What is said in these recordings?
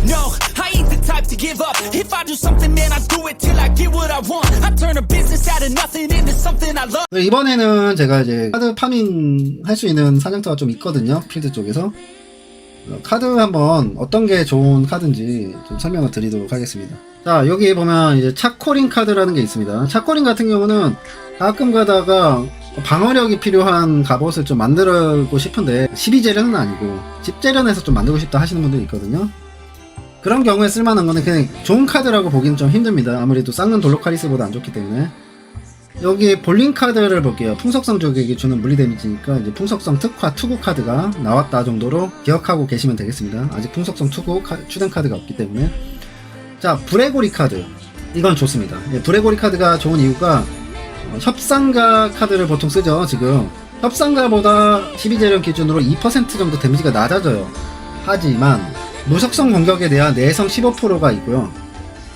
No, I ain't the type to give up. If I do something, man, I do it till I get what I want. I turn a business out of nothing into something I love. 이번에는 제가 이제 카드 파밍 할 수 있는 사냥터가 좀 있거든요. 필드 쪽에서. 카드 한번 어떤 게 좋은 카드인지 좀 설명을 드리도록 하겠습니다. 자, 여기 보면 이제 차코린 카드라는 게 있습니다. 차코린 같은 경우는 가끔 가다가 방어력이 필요한 갑옷을 좀 만들고 싶은데 12재련은 아니고 10재련에서 좀 만들고 싶다 하시는 분들이 있거든요. 그런 경우에 쓸만한 거는 그냥 좋은 카드라고 보기는 좀 힘듭니다. 아무래도 쌍는 돌로카리스보다 안 좋기 때문에. 여기 볼링 카드를 볼게요. 풍속성 적에게 주는 물리 데미지니까 이제 풍속성 특화 투구 카드가 나왔다 정도로 기억하고 계시면 되겠습니다. 아직 풍속성 투구 추된 카드가 없기 때문에. 자, 브레고리 카드. 이건 좋습니다. 브레고리 카드가 좋은 이유가 협상가 카드를 보통 쓰죠. 지금 협상가보다 12재련 기준으로 2% 정도 데미지가 낮아져요. 하지만 무속성 공격에 대한 내성 15%가 있고요.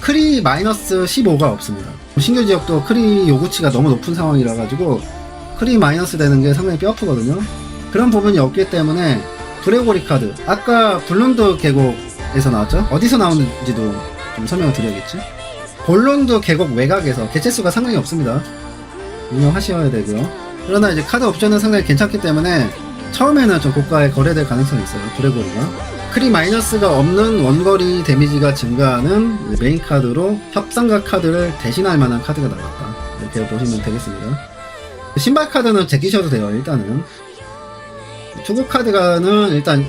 크리 마이너스 15가 없습니다. 신규 지역도 크리 요구치가 너무 높은 상황이라 가지고 크리 마이너스 되는 게 상당히 뼈아프거든요. 그런 부분이 없기 때문에 브레고리 카드, 아까 블론드 계곡에서 나왔죠? 어디서 나오는지도 좀 설명을 드려야겠지? 볼론드 계곡 외곽에서 개체수가 상당히 없습니다. 운영하셔야 되고요. 그러나 이제 카드 옵션은 상당히 괜찮기 때문에 처음에는 좀 고가에 거래될 가능성이 있어요. 브레고리가. 크리 마이너스가 없는 원거리 데미지가 증가하는 메인 카드로 협상가 카드를 대신할 만한 카드가 나왔다. 이렇게 보시면 되겠습니다. 신발 카드는 제끼셔도 돼요. 일단은 투구 카드가는 일단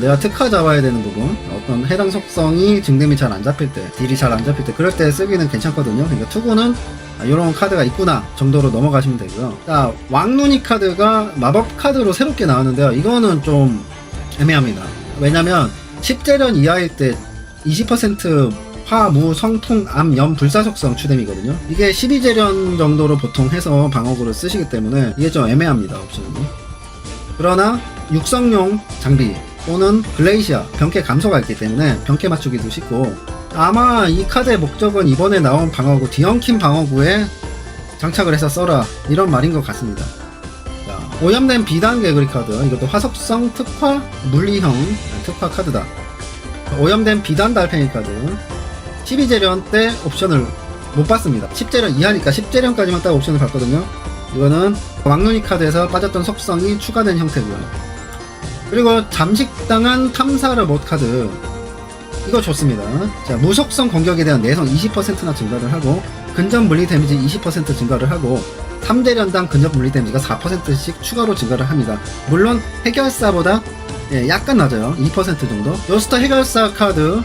내가 특화 잡아야 되는 부분, 어떤 해당 속성이 증dem이 잘 안 잡힐 때, 딜이 잘 안 잡힐 때 그럴 때 쓰기는 괜찮거든요. 그러니까 투구는 이런 카드가 있구나 정도로 넘어가시면 되고요. 자, 왕눈이 카드가 마법 카드로 새롭게 나왔는데요. 이거는 좀 애매합니다. 왜냐면 10재련 이하일 때 20% 화, 무, 성, 통, 암, 염, 불사 속성 추뎀이거든요. 이게 12재련 정도로 보통 해서 방어구를 쓰시기 때문에 이게 좀 애매합니다. 옵션이. 그러나 육성용 장비 또는 글레이시아, 병캐 감소가 있기 때문에 병캐 맞추기도 쉽고, 아마 이 카드의 목적은 이번에 나온 방어구 디언킨 방어구에 장착을 해서 써라 이런 말인 것 같습니다. 자, 오염된 비단 개구리 카드, 이것도 화속성 특화 물리형 특화 카드다. 오염된 비단 달팽이 카드 12재련 때 옵션을 못 받습니다. 10재련 이하니까 10재련까지만 딱 옵션을 받거든요. 이거는 왕눈이 카드에서 빠졌던 속성이 추가된 형태고요. 그리고 잠식당한 탐사 로봇 카드, 이거 좋습니다. 자, 무속성 공격에 대한 내성 20%나 증가를 하고 근접 물리 데미지 20% 증가를 하고 3재련당 근접 물리 데미지가 4%씩 추가로 증가를 합니다. 물론 해결사보다 약간 낮아요. 2% 정도. 요스터 해결사 카드는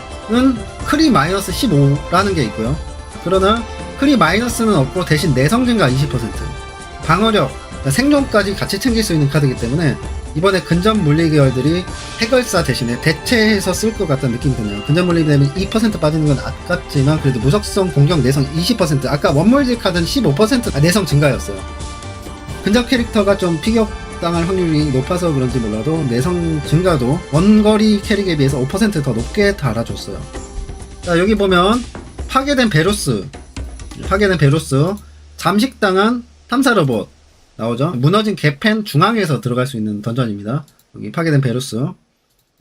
크리 마이너스 15라는 게 있고요. 그러나 크리 마이너스는 없고 대신 내성 증가 20%, 방어력, 생존까지 같이 챙길 수 있는 카드이기 때문에 이번에 근접 물리 계열들이 해결사 대신에 대체해서 쓸 것 같다는 느낌이 드네요. 근접 물리 데미지 2% 빠지는 건 아깝지만 그래도 무속성 공격 내성 20%, 아까 원몰질 카드는 15% 내성 증가였어요. 근접 캐릭터가 좀 피격당할 확률이 높아서 그런지 몰라도 내성 증가도 원거리 캐릭에 비해서 5% 더 높게 달아줬어요. 자, 여기 보면 파괴된 베루스, 잠식당한 탐사 로봇 나오죠. 무너진 개펜 중앙에서 들어갈 수 있는 던전입니다. 여기 파괴된 베루스.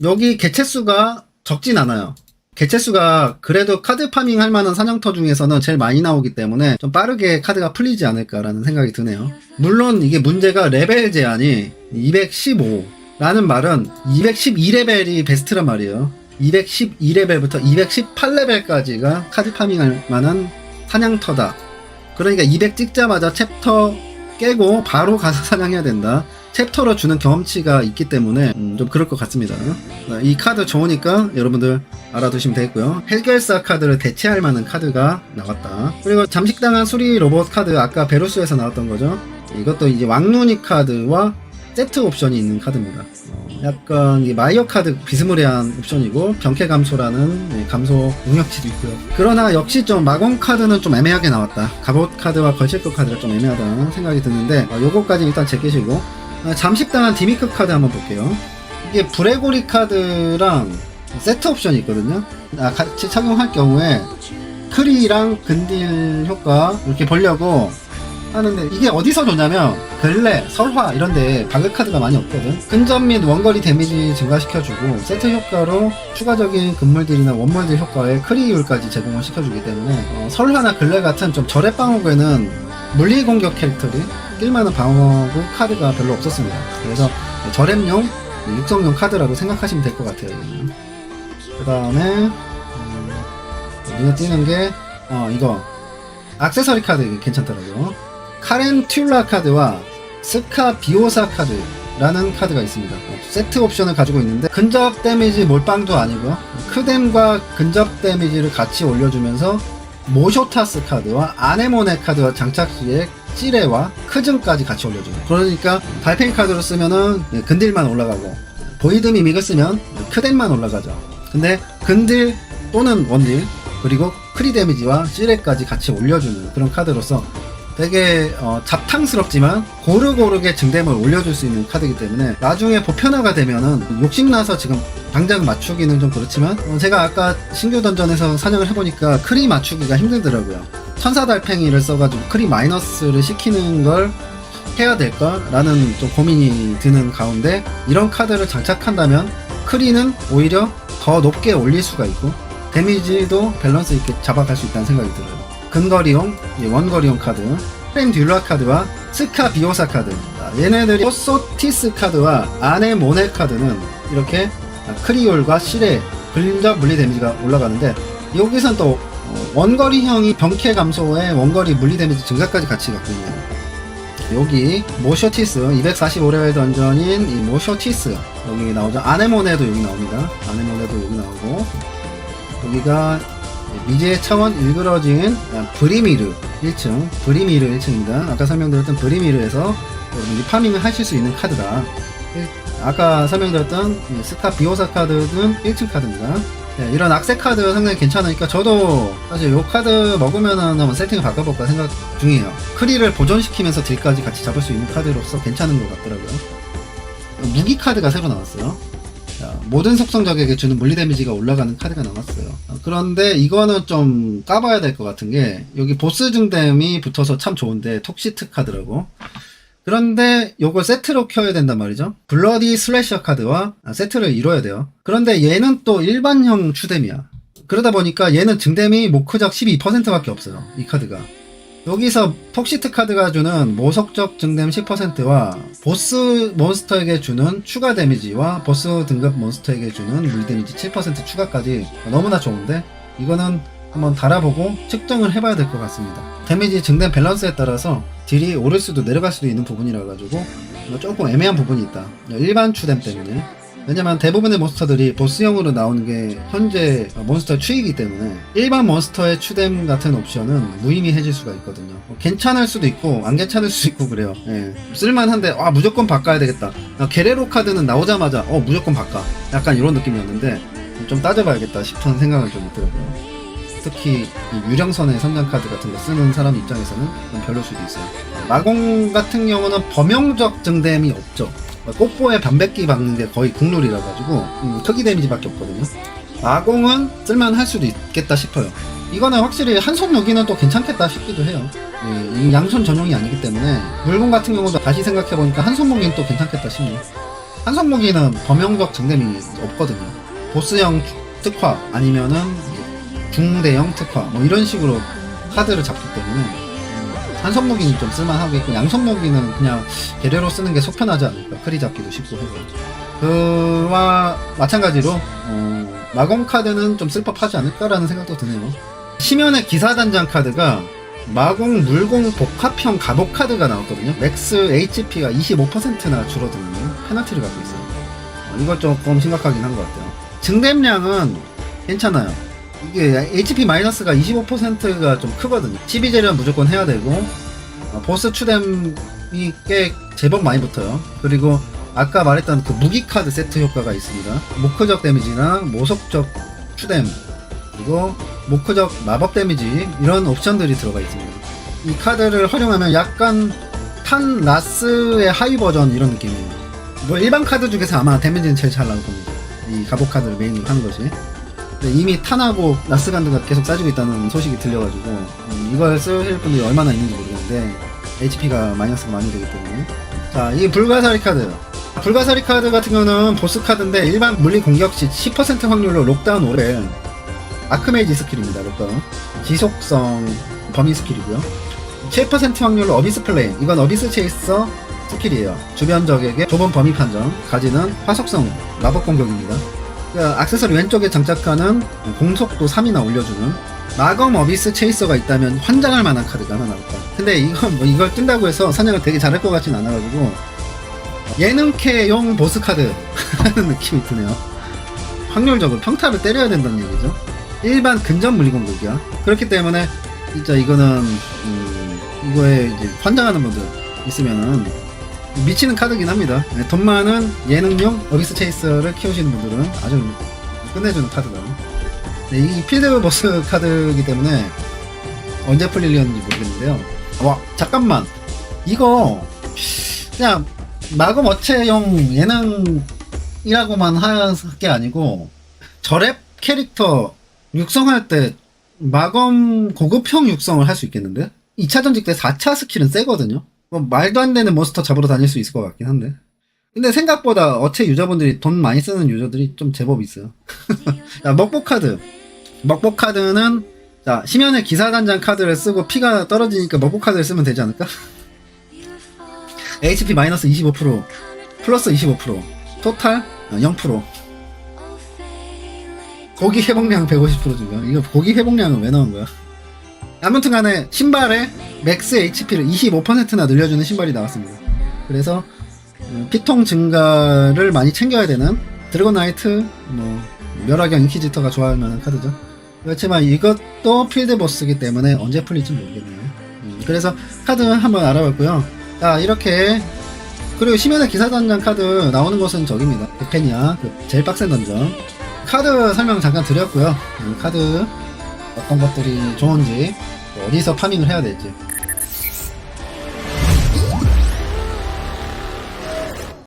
여기 개체수가 적진 않아요. 개체수가 그래도 카드 파밍 할 만한 사냥터 중에서는 제일 많이 나오기 때문에 좀 빠르게 카드가 풀리지 않을까라는 생각이 드네요. 물론 이게 문제가 레벨 제한이 215라는 말은 212레벨이 베스트란 말이에요. 212레벨부터 218레벨까지가 카드 파밍할 만한 사냥터다. 그러니까 200 찍자마자 챕터 깨고 바로 가서 사냥해야 된다. 챕터로 주는 경험치가 있기 때문에 좀 그럴 것 같습니다. 이 카드 좋으니까 여러분들 알아두시면 되겠고요. 해결사 카드를 대체할 만한 카드가 나왔다. 그리고 잠식당한 수리 로봇 카드, 아까 베루스에서 나왔던 거죠. 이것도 이제 왕눈이 카드와 세트 옵션이 있는 카드입니다. 약간 이 마이어 카드 비스무리한 옵션이고 병캐 감소라는 감소 능력치도 있고요. 그러나 역시 좀 마검 카드는 좀 애매하게 나왔다. 갑옷 카드와 걸실급 카드가 좀 애매하다는 생각이 드는데 요거까지 일단 제끼시고, 잠식당한 디미크 카드 한번 볼게요. 이게 브레고리 카드랑 세트 옵션이 있거든요. 같이 착용할 경우에 크리랑 근딜 효과 이렇게 보려고 하는데 이게 어디서 좋냐면 근래, 설화 이런데 방어 카드가 많이 없거든. 근접 및 원거리 데미지 증가시켜주고 세트 효과로 추가적인 근물들이나 원물들 효과에 크리율까지 제공을 시켜주기 때문에 설화나 근래 같은 좀 저랩 방어구에는 물리 공격 캐릭터들이 낄만한 방어구 카드가 별로 없었습니다. 그래서 저랩용, 육성용 카드라고 생각하시면 될 것 같아요. 그 다음에 눈에 띄는 게 이거 액세서리 카드 괜찮더라고요. 카렌 튠라 카드와 스카 비오사 카드라는 카드가 있습니다. 세트 옵션을 가지고 있는데 근접 데미지 몰빵도 아니고요. 크뎀과 근접 데미지를 같이 올려주면서 모쇼타스 카드와 아네모네 카드와 장착 시에 찌레와 크즘까지 같이 올려줘요. 그러니까 달팽이 카드로 쓰면은 근딜만 올라가고 보이드 미믹을 쓰면 크뎀만 올라가죠. 근데 근딜 또는 원딜 그리고 크리 데미지와 찌레까지 같이 올려주는 그런 카드로서 되게 잡탕스럽지만 고르고르게 증뎀을 올려줄 수 있는 카드이기 때문에 나중에 보편화가 되면은 욕심나서 지금 당장 맞추기는 좀 그렇지만 제가 아까 신규 던전에서 사냥을 해보니까 크리 맞추기가 힘들더라고요. 천사 달팽이를 써가지고 크리 마이너스를 시키는 걸 해야 될까? 라는 좀 고민이 드는 가운데 이런 카드를 장착한다면 크리는 오히려 더 높게 올릴 수가 있고 데미지도 밸런스 있게 잡아갈 수 있다는 생각이 들어요. 근거리용, 원거리용 카드, 프렌 듀라 카드와 스카 비오사 카드. 얘네들이 호소티스 카드와 아네모네 카드는 이렇게 크리올과 실의 근접 물리 데미지가 올라가는데 여기선 또 원거리형이 병캐 감소에 원거리 물리 데미지 증가까지 같이 갖고 있네요. 여기 모쇼티스 245레벨 던전인 이 모쇼티스 여기 나오죠. 아네모네도 여기 나옵니다. 아네모네도 여기 나오고 여기가 미지의 차원 일그러진 브리미르 1층 브리미르 1층입니다. 아까 설명드렸던 브리미르에서 파밍을 하실 수 있는 카드다. 아까 설명드렸던 스카 비오사 카드는 1층 카드입니다. 네, 이런 악세 카드 상당히 괜찮으니까 저도 사실 이 카드 먹으면은 한번 세팅을 바꿔볼까 생각 중이에요. 크리를 보존시키면서 딜까지 같이 잡을 수 있는 카드로서 괜찮은 것 같더라고요. 무기 카드가 새로 나왔어요. 자, 모든 속성 적에게 주는 물리 데미지가 올라가는 카드가 나왔어요. 그런데 이거는 좀 까봐야 될 것 같은 게 여기 보스 증뎀이 붙어서 참 좋은데 톡시트 카드라고. 그런데 요걸 세트로 켜야 된단 말이죠. 블러디 슬래셔 카드와 세트를 이뤄야 돼요. 그런데 얘는 또 일반형 추뎀이야. 그러다 보니까 얘는 증뎀이 모크적 12%밖에 없어요. 이 카드가. 여기서 톡시트 카드가 주는 모속적 증뎀 10%와 보스 몬스터에게 주는 추가 데미지와 보스 등급 몬스터에게 주는 물 데미지 7% 추가까지 너무나 좋은데 이거는 한번 달아보고 측정을 해봐야 될 것 같습니다. 데미지 증뎀 밸런스에 따라서 딜이 오를 수도 내려갈 수도 있는 부분이라 가지고 조금 애매한 부분이 있다. 일반 추뎀 때문에. 왜냐면 대부분의 몬스터들이 보스형으로 나오는 게 현재 몬스터 추이기 때문에 일반 몬스터의 추뎀 같은 옵션은 무의미해질 수가 있거든요. 괜찮을 수도 있고 안 괜찮을 수도 있고 그래요. 예. 쓸만한데 무조건 바꿔야 되겠다. 게레로 카드는 나오자마자 무조건 바꿔. 약간 이런 느낌이었는데 좀 따져봐야겠다 싶은 생각을 좀 들었고요. 특히 이 유령선의 성장 카드 같은 거 쓰는 사람 입장에서는 좀 별로일 수도 있어요. 마공 같은 경우는 범용적 증뎀이 없죠. 꽃보에 반백기 박는 게 거의 국룰이라 가지고 크기 데미지밖에 없거든요. 마공은 쓸만할 수도 있겠다 싶어요. 이거는 확실히 한손 무기는 또 괜찮겠다 싶기도 해요. 이 양손 전용이 아니기 때문에 물건 같은 경우도 다시 생각해보니까 한손 무기는 또 괜찮겠다 싶네요. 한손 무기는 범용적 증뎀이 없거든요. 보스형 특화 아니면은 중대형 특화 뭐 이런 식으로 카드를 잡기 때문에 한손 무기는 좀 쓸만하겠고 양손 무기는 그냥 게레로 쓰는 게 속편하지 않을까. 크리 잡기도 쉽고 해서 그와 마찬가지로 마공 카드는 좀 쓸법하지 않을까라는 생각도 드네요. 시면의 기사단장 카드가 마공 물공 복합형 갑옷 카드가 나왔거든요. 맥스 HP가 25%나 줄어드는 페널티를 갖고 있어요. 이거 조금 심각하긴 한 것 같아요. 증뎀량은 괜찮아요. 이게 HP 마이너스가 25%가 좀 크거든요. 12재련 무조건 해야 되고 보스 추뎀이 꽤 제법 많이 붙어요. 그리고 아까 말했던 그 무기 카드 세트 효과가 있습니다. 모크적 데미지나 모속적 추뎀 그리고 모크적 마법 데미지 이런 옵션들이 들어가 있습니다. 이 카드를 활용하면 약간 탄 라스의 하위 버전 이런 느낌이에요. 뭐 일반 카드 중에서 아마 데미지는 제일 잘 나올 겁니다. 이 갑옷 카드를 메인으로 하는 것이. 이미 탄하고 라스간드가 계속 싸지고 있다는 소식이 들려가지고 이걸 쓸 분들이 얼마나 있는지 모르겠는데 HP가 마이너스가 많이 되기 때문에. 자, 이 불가사리 카드. 불가사리 카드 같은 경우는 보스 카드인데 일반 물리 공격 시 10% 확률로 록다운 오렐 아크메이지 스킬입니다. 록다운 지속성 범위 스킬이고요. 7% 확률로 어비스 플레인, 이건 어비스 체이서 스킬이에요. 주변 적에게 좁은 범위 판정 가지는 화속성 마법 공격입니다. 액세서리 왼쪽에 장착하는 공속도 3이나 올려주는 마검 어비스 체이서가 있다면 환장할 만한 카드가 하나 나왔다. 근데 이걸 뜬다고 해서 사냥을 되게 잘할 것 같진 않아가지고 예능캐용 보스 카드 하는 느낌이 드네요. 확률적으로 평타를 때려야 된다는 얘기죠. 일반 근접 물리 공격이야. 그렇기 때문에 진짜 이거는 이거에 이제 환장하는 분들 있으면은 미치는 카드긴 합니다. 돈 많은 예능용 어비스 체이서를 키우시는 분들은 아주 끝내주는 카드다. 네, 이 필드 보스 카드이기 때문에 언제 풀리려는지 모르겠는데요. 와, 잠깐만. 이거 그냥 마검 어체용 예능이라고만 할 게 아니고 저랩 캐릭터 육성할 때 마검 고급형 육성을 할 수 있겠는데? 2차 전직 때 4차 스킬은 세거든요? 뭐 말도 안 되는 몬스터 잡으러 다닐 수 있을 것 같긴 한데. 근데 생각보다 어체 유저분들이 돈 많이 쓰는 유저들이 좀 제법 있어요. 자, 먹보 카드. 먹보 카드는 자, 심연의 기사단장 카드를 쓰고 피가 떨어지니까 먹보 카드를 쓰면 되지 않을까? HP 마이너스 25%, 플러스 25%, 토탈 0%. 고기 회복량 150% 주고요. 이거 고기 회복량은 왜 넣은 거야? 아무튼 간에 신발에 맥스 HP를 25%나 늘려주는 신발이 나왔습니다. 그래서 피통 증가를 많이 챙겨야 되는 드래곤 나이트, 뭐 멸화경 인퀴지터가 좋아할 만한 카드죠. 그렇지만 이것도 필드 보스이기 때문에 언제 풀릴지 모르겠네요. 그래서 카드 한번 알아봤고요. 자, 이렇게. 그리고 심연의 기사단장 카드 나오는 곳은 저기입니다. 에페니아, 제일 빡센 던전. 카드 설명 잠깐 드렸고요. 카드 어떤 것들이 좋은지, 어디서 파밍을 해야 될지